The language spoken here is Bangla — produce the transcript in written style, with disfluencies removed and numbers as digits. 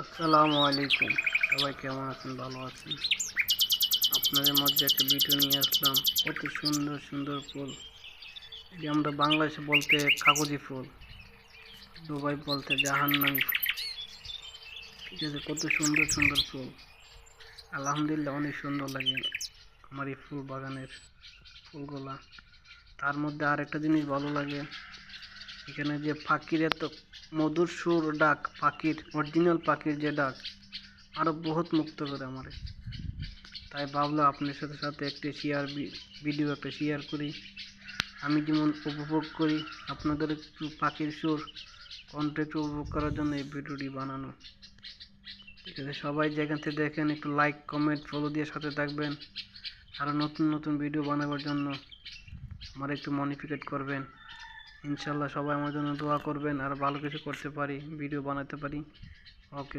আসসালামু আলাইকুম। সবাই কেমন আছেন? ভালো আছেন? আপনাদের মধ্যে একটা ভিডিও নিয়ে আসলাম। কত সুন্দর সুন্দর ফুল। এটি আমরা বাংলাদেশে বলতে কাগজি ফুল, দুবাই বলতে জাহান্নামী ফুল। ঠিক আছে, কত সুন্দর সুন্দর ফুল। আলহামদুলিল্লাহ, অনেক সুন্দর লাগে আমার এই ফুল বাগানের ফুলগুলা। তার মধ্যে আর একটা জিনিস ভালো লাগে, এখানে যে পাখির এত মধুর সুর ডাক, পাখির অরিজিনাল পাখির যে ডাক, আরো বহুত মুক্ত করে আমারে। তাই ভাবলাম আপনার সাথে সাথে একটি ভিডিও একটা শেয়ার করি। আমি যেমন উপভোগ করি, আপনাদের একটু পাখির সুর কণ্ঠ একটু উপভোগ করার জন্য এই ভিডিওটি বানানো। ঠিক আছে, সবাই যেখান থেকে দেখেন একটু লাইক কমেন্ট ফলো দিয়ে সাথে থাকবেন। আরও নতুন নতুন ভিডিও বানাবার জন্য আমার একটু মডিফিকেট করবেন। ইনশাল্লাহ সবাই আমার জন্য দোয়া করবেন আর ভালো কিছু করতে পারি, ভিডিও বানাতে পারি। ওকে।